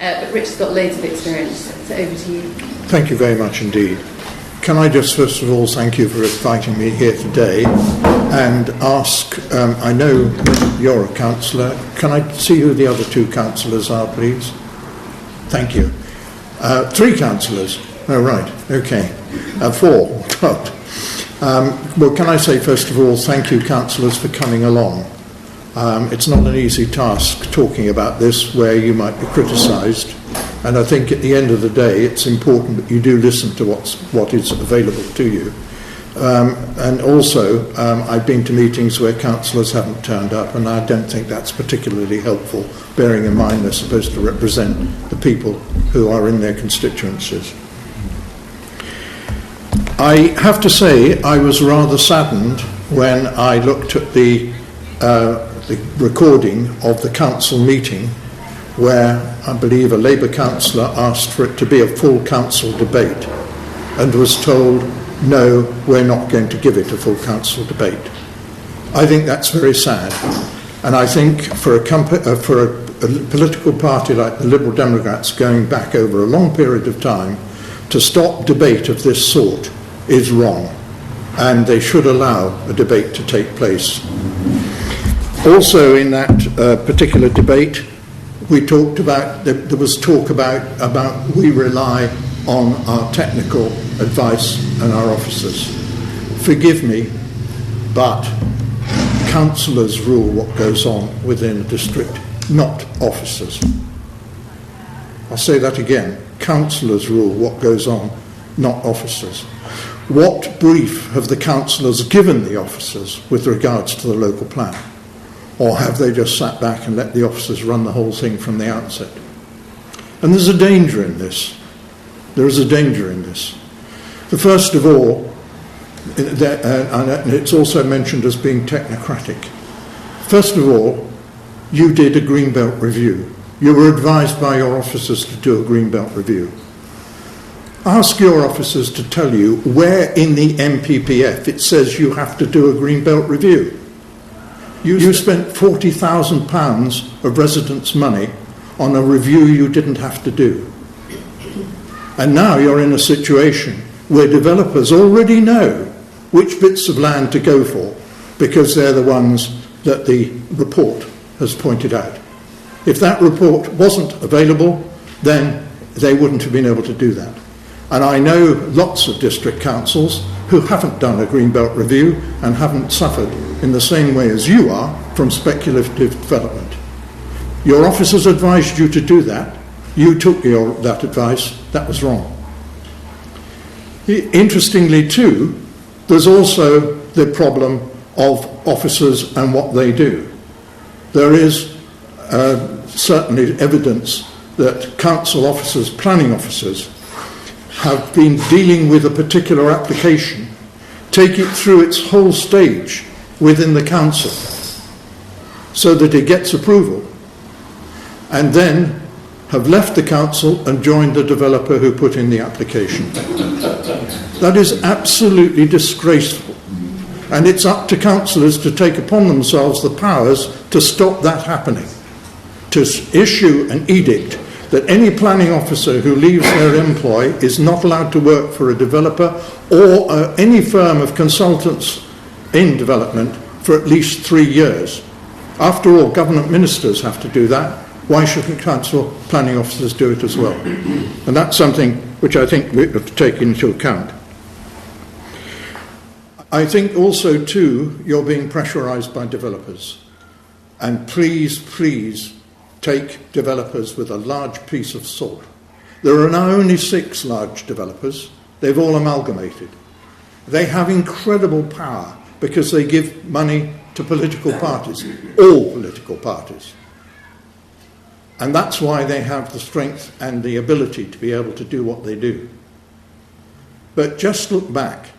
but Richard's got loads of experience, so over to you. Thank you very much indeed. Can I just first of all thank you for inviting me here today and ask, I know you're a councillor, can I see who the other two councillors are, please? Thank you. 3 councillors. Oh, right, okay. 4. Well, can I say first of all thank you, councillors, for coming along. It's not an easy task talking about this where you might be criticised, and I think at the end of the day it's important that you do listen to what is available to you. And also, I've been to meetings where councillors haven't turned up, and I don't think that's particularly helpful, bearing in mind they're supposed to represent the people who are in their constituencies. I have to say I was rather saddened when I looked at the recording of the council meeting where I believe a Labour councillor asked for it to be a full council debate and was told, no, we're not going to give it a full council debate. I think that's very sad, and I think for a political party like the Liberal Democrats going back over a long period of time to stop debate of this sort is wrong, and they should allow a debate to take place. Also in that particular debate we talked about, there was talk about we rely on our technical advice and our officers. Forgive me, but councillors rule what goes on within a district, not officers. I'll say that again. Councillors rule what goes on, not officers. What brief have the councillors given the officers with regards to the local plan? Or have they just sat back and let the officers run the whole thing from the outset? And there's a danger in this. There is a danger in this. First of all, and it's also mentioned as being technocratic. First of all, you did a Greenbelt review. You were advised by your officers to do a Greenbelt review. Ask your officers to tell you where in the MPPF it says you have to do a Greenbelt review. You spent £40,000 of residents' money on a review you didn't have to do. And now you're in a situation where developers already know which bits of land to go for because they're the ones that the report has pointed out. If that report wasn't available, then they wouldn't have been able to do that. And I know lots of district councils who haven't done a Greenbelt review and haven't suffered in the same way as you are from speculative development. Your officers advised you to do that. You took that advice. That was wrong. Interestingly too, there's also the problem of officers and what they do. There is certainly evidence that council officers, planning officers, have been dealing with a particular application, take it through its whole stage within the council so that it gets approval, and then have left the council and joined the developer who put in the application. That is absolutely disgraceful, and it's up to councillors to take upon themselves the powers to stop that happening, to issue an edict that any planning officer who leaves their employ is not allowed to work for a developer or any firm of consultants in development for at least 3 years. After all, government ministers have to do that. Why shouldn't council planning officers do it as well? And that's something which I think we have to take into account. I think also, too, you're being pressurised by developers. And please, please, take developers with a large piece of salt. There are now only 6 large developers. They've all amalgamated. They have incredible power because they give money to political parties, all political parties. And that's why they have the strength and the ability to be able to do what they do. But just look back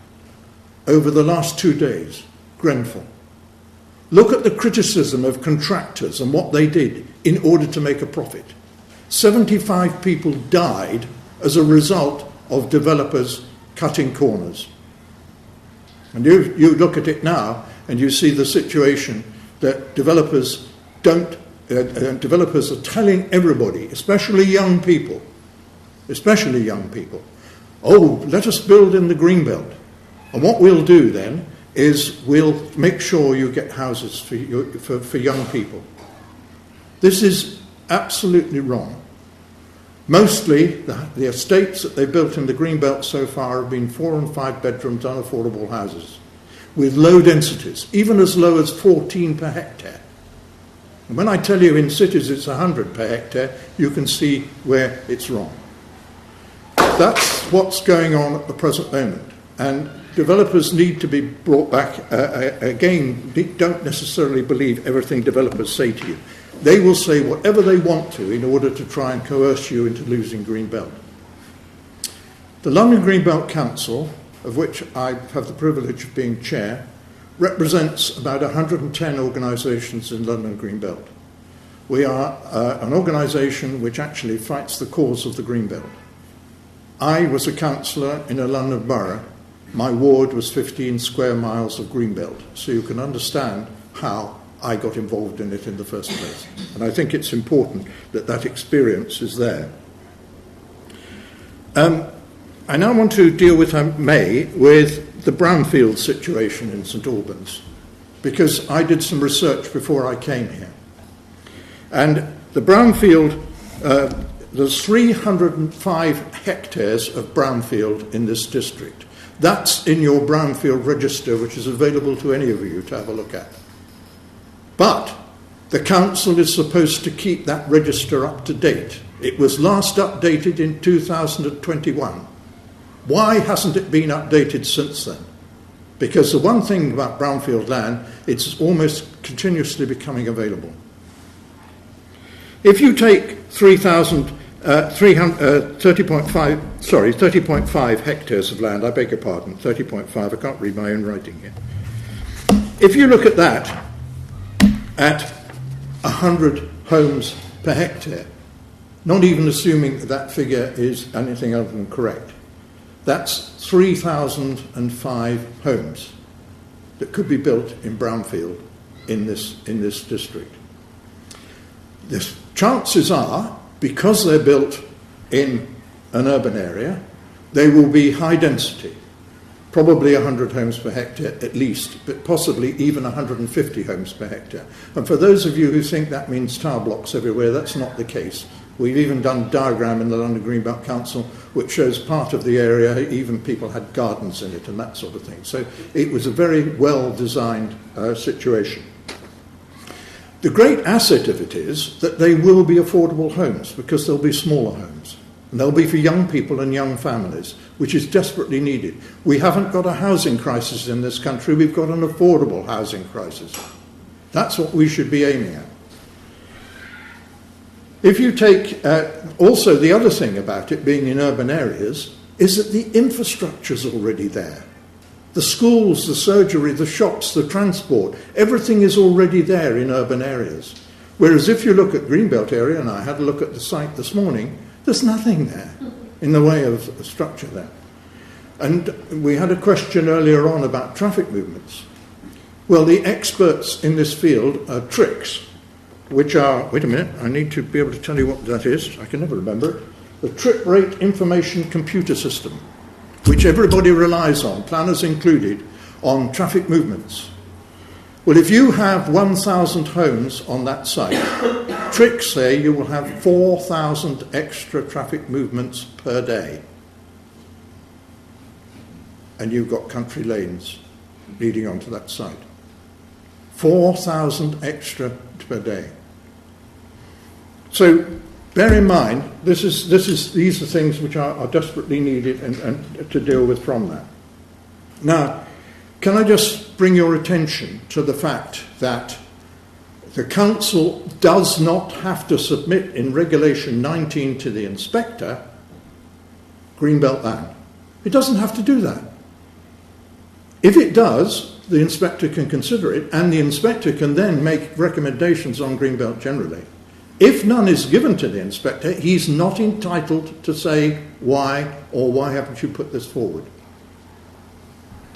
over the last 2 days, Grenfell. Look at the criticism of contractors and what they did in order to make a profit. 75 people died as a result of developers cutting corners. And you look at it now and you see the situation that developers don't developers are telling everybody, especially young people, oh, let us build in the greenbelt. And what we'll do then is we'll make sure you get houses for young people. This is absolutely wrong. Mostly, the estates that they've built in the greenbelt so far have been 4 and 5 bedrooms, unaffordable houses with low densities, even as low as 14 per hectare. And when I tell you in cities it's 100 per hectare, you can see where it's wrong. That's what's going on at the present moment. And developers need to be brought back. Again, don't necessarily believe everything developers say to you. They will say whatever they want to in order to try and coerce you into losing Greenbelt. The London Greenbelt Council, of which I have the privilege of being chair, represents about 110 organisations in London Greenbelt. We are an organisation which actually fights the cause of the Greenbelt. I was a councillor in a London borough. My ward was 15 square miles of Greenbelt, so you can understand how I got involved in it in the first place. And I think it's important that that experience is there. I now want to deal with, with the brownfield situation in St Albans, because I did some research before I came here. And the brownfield, there's 305 hectares of brownfield in this district. That's in your brownfield register, which is available to any of you to have a look at. But the council is supposed to keep that register up to date. It was last updated in 2021. Why hasn't it been updated since then? Because the one thing about brownfield land, it's almost continuously becoming available. If you take 30.5 hectares of land, I beg your pardon, 30.5, I can't read my own writing here. If you look at that, at 100 homes per hectare, not even assuming that figure is anything other than correct, that's 3,005 homes that could be built in brownfield in this district. The chances are, because they're built in an urban area, they will be high density, probably 100 homes per hectare at least, but possibly even 150 homes per hectare. And for those of you who think that means tower blocks everywhere, that's not the case. We've even done a diagram in the London Greenbelt Council which shows part of the area, even people had gardens in it and that sort of thing. So it was a very well-designed situation. The great asset of it is that they will be affordable homes, because they'll be smaller homes. And they'll be for young people and young families, which is desperately needed. We haven't got a housing crisis in this country, we've got an affordable housing crisis. That's what we should be aiming at. If you take, also the other thing about it being in urban areas is that the infrastructure's already there. The schools, the surgery, the shops, the transport, everything is already there in urban areas. Whereas if you look at Greenbelt area, and I had a look at the site this morning, there's nothing there in the way of structure there. And we had a question earlier on about traffic movements. Well, the experts in this field are TRICS, which are, wait a minute, I need to be able to tell you what that is, I can never remember it, the Trip Rate Information Computer System, which everybody relies on, planners included, on traffic movements. Well, if you have 1,000 homes on that site, TRICS say you will have 4,000 extra traffic movements per day. And you've got country lanes leading onto that site. 4,000 extra per day. So bear in mind, these are things which are desperately needed and to deal with from that. Now, can I just bring your attention to the fact that the council does not have to submit in Regulation 19 to the inspector Greenbelt land. It doesn't have to do that. If it does, the inspector can consider it, and the inspector can then make recommendations on Greenbelt generally. If none is given to the inspector, he's not entitled to say why or why haven't you put this forward.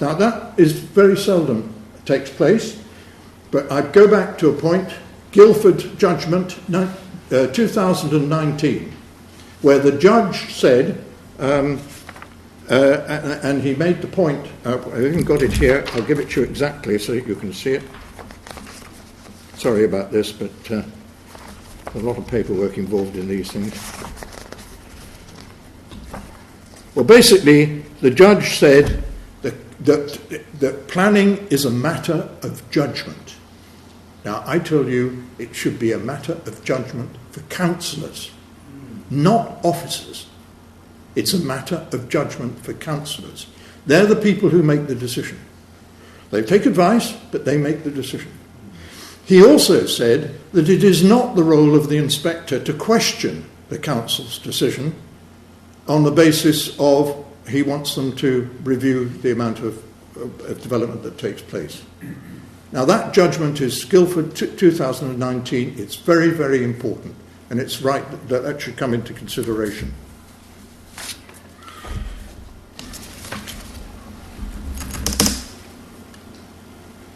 Now that is very seldom takes place, but I go back to a point, Guildford judgment, 2019, where the judge said, and he made the point, I haven't got it here, I'll give it to you exactly so you can see it. Sorry about this, but a lot of paperwork involved in these things. Well, basically, the judge said that planning is a matter of judgment. Now, I tell you, it should be a matter of judgment for councillors, not officers. It's a matter of judgment for councillors. They're the people who make the decision. They take advice, but they make the decision. He also said that it is not the role of the inspector to question the council's decision on the basis of he wants them to review the amount of development that takes place. Now that judgment is Guildford 2019. It's very, very important, and it's right that that should come into consideration.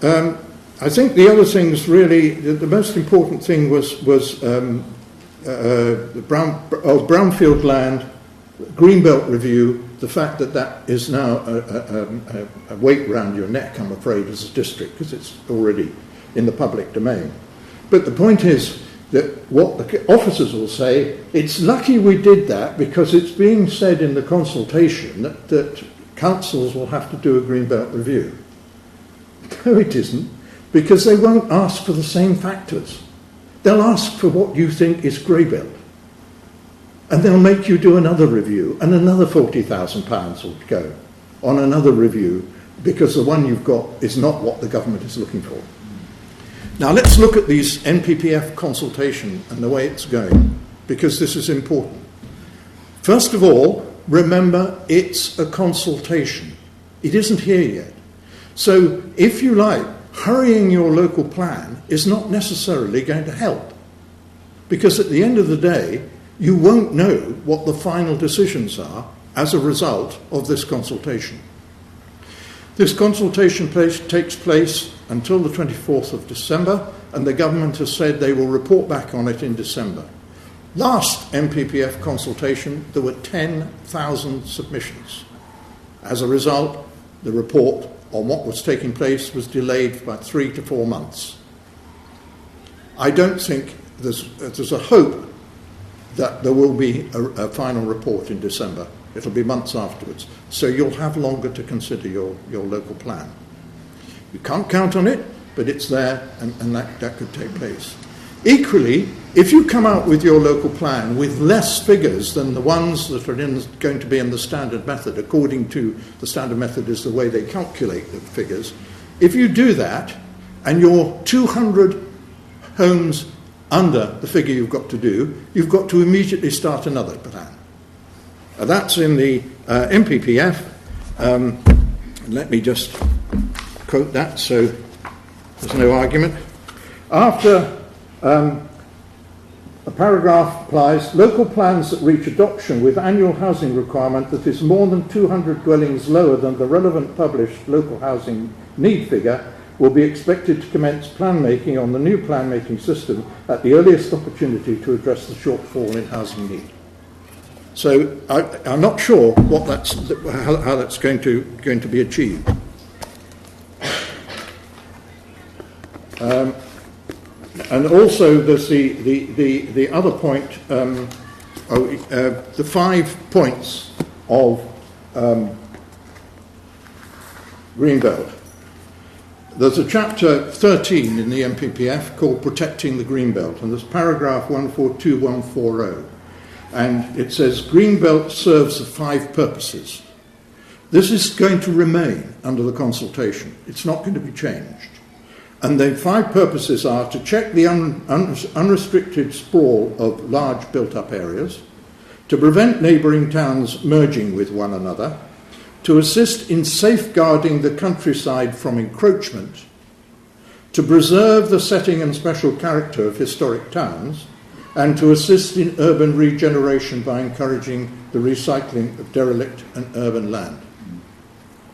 I think the other things really, the most important thing was the brownfield land, Greenbelt review, the fact that that is now a weight round your neck, I'm afraid, as a district, because it's already in the public domain. But the point is that what the officers will say, it's lucky we did that because it's being said in the consultation that councils will have to do a Greenbelt review. No, it isn't, because they won't ask for the same factors. They'll ask for what you think is Greybelt. And they'll make you do another review, and another £40,000 will go on another review, because the one you've got is not what the government is looking for. Now let's look at these NPPF consultation and the way it's going, because this is important. First of all, remember it's a consultation. It isn't here yet. So if you like, hurrying your local plan is not necessarily going to help, because at the end of the day, you won't know what the final decisions are as a result of this consultation. This consultation takes place until the 24th of December, and the government has said they will report back on it in December. Last NPPF consultation, there were 10,000 submissions. As a result, the report on what was taking place was delayed by 3 to 4 months. I don't think there's a hope that there will be a final report in December. It'll be months afterwards. So you'll have longer to consider your local plan. You can't count on it, but it's there, and that could take place. Equally, if you come out with your local plan with less figures than the ones that are going to be in the standard method, according to the standard method is the way they calculate the figures, if you do that, and you're 200 homes under the figure you've got to do, you've got to immediately start another plan. That's in the MPPF. Let me just quote that so there's no argument. After a paragraph applies, local plans that reach adoption with annual housing requirement that is more than 200 dwellings lower than the relevant published local housing need figure will be expected to commence plan making on the new plan making system at the earliest opportunity to address the shortfall in housing need. So I'm not sure what how that's going to be achieved. And also there's the other point, the 5 points of Greenbelt. There's a chapter 13 in the MPPF called Protecting the Greenbelt, and there's paragraph 142140, and it says Greenbelt serves the 5 purposes. This is going to remain under the consultation. It's not going to be changed. And the 5 purposes are to check the unrestricted sprawl of large built-up areas, to prevent neighbouring towns merging with one another, to assist in safeguarding the countryside from encroachment, to preserve the setting and special character of historic towns, and to assist in urban regeneration by encouraging the recycling of derelict and urban land.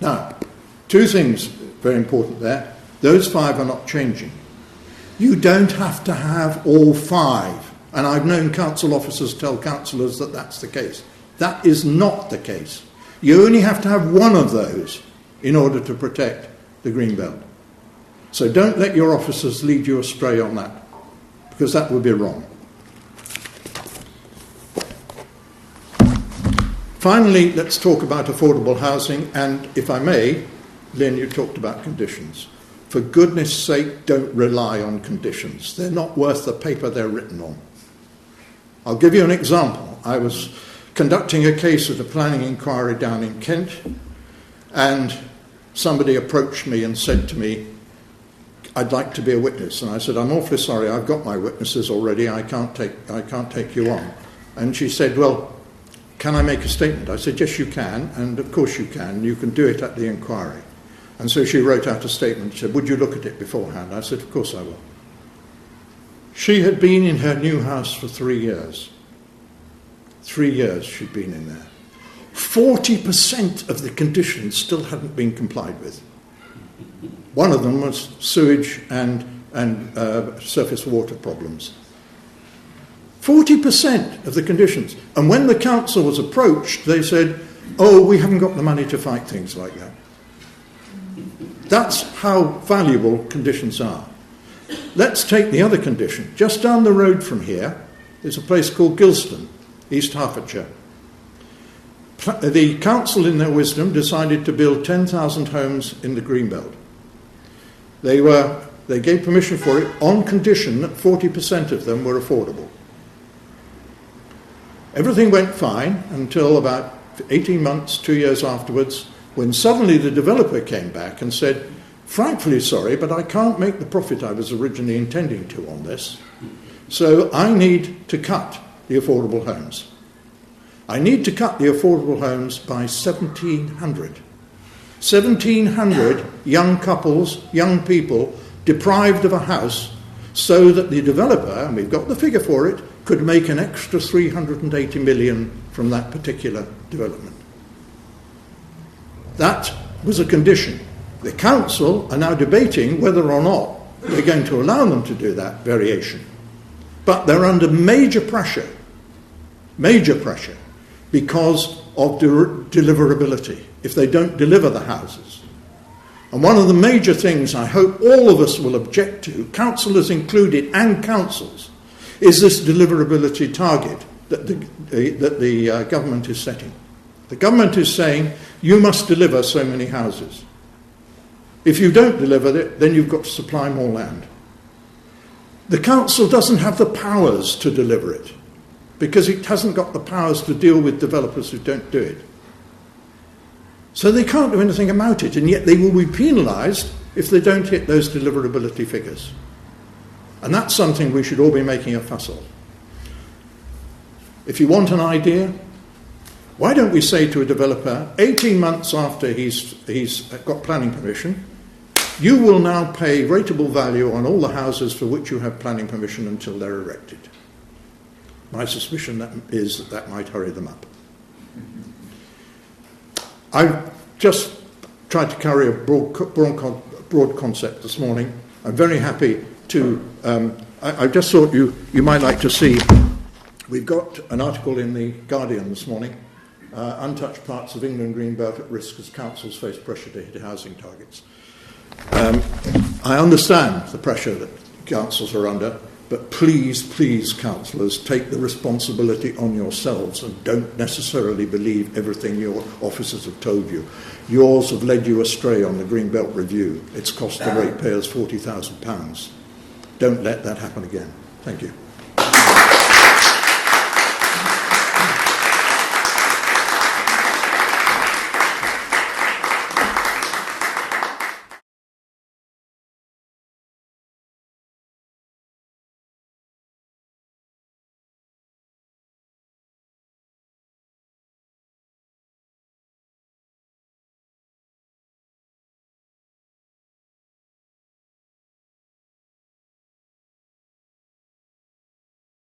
Now, 2 things very important there. Those 5 are not changing. You don't have to have all 5. And I've known council officers tell councillors that that's the case. That is not the case. You only have to have one of those in order to protect the green belt. So don't let your officers lead you astray on that, because that would be wrong. Finally, let's talk about affordable housing, and if I may, Lynn, you talked about conditions. For goodness sake, don't rely on conditions. They're not worth the paper they're written on. I'll give you an example. I was conducting a case at a planning inquiry down in Kent, and somebody approached me and said to me, I'd like to be a witness. And I said, I'm awfully sorry, I've got my witnesses already, I can't take you on. And she said, well, can I make a statement? I said, yes, you can, and of course you can do it at the inquiry. And so she wrote out a statement. She said, would you look at it beforehand? I said, of course I will. She had been in her new house for 3 years. 3 years she'd been in there. 40% of the conditions still hadn't been complied with. One of them was sewage and surface water problems. 40% of the conditions. And when the council was approached, they said, oh, we haven't got the money to fight things like that. That's how valuable conditions are. Let's take the other condition. Just down the road from here is a place called Gilston, East Hertfordshire. The council, in their wisdom, decided to build 10,000 homes in the Greenbelt. They gave permission for it on condition that 40% of them were affordable. Everything went fine until about 18 months, 2 years afterwards, when suddenly the developer came back and said, frankly sorry, but I can't make the profit I was originally intending to on this, so I need to cut the affordable homes. I need to cut the affordable homes by 1,700. 1,700 young couples, young people, deprived of a house, so that the developer, and we've got the figure for it, could make an extra 380 million from that particular development. That was a condition. The council are now debating whether or not they're going to allow them to do that variation. But they're under major pressure, because of deliverability, if they don't deliver the houses. And one of the major things I hope all of us will object to, councillors included and councils, is this deliverability target that the government is setting. The government is saying, you must deliver so many houses. If you don't deliver it, then you've got to supply more land. The council doesn't have the powers to deliver it, because it hasn't got the powers to deal with developers who don't do it. So they can't do anything about it, and yet they will be penalised if they don't hit those deliverability figures. And that's something we should all be making a fuss of. If you want an idea, why don't we say to a developer, 18 months after he's got planning permission, you will now pay rateable value on all the houses for which you have planning permission until they're erected. My suspicion is that might hurry them up. I've just tried to carry a broad concept this morning. I'm very happy to... I just thought you might like to see... We've got an article in the Guardian this morning, untouched parts of England Greenbelt at risk as councils face pressure to hit housing targets. I understand the pressure that councils are under, but please, councillors, take the responsibility on yourselves and don't necessarily believe everything your officers have told you. Yours have led you astray on the Greenbelt Review. It's cost the ratepayers £40,000. Don't let that happen again. Thank you.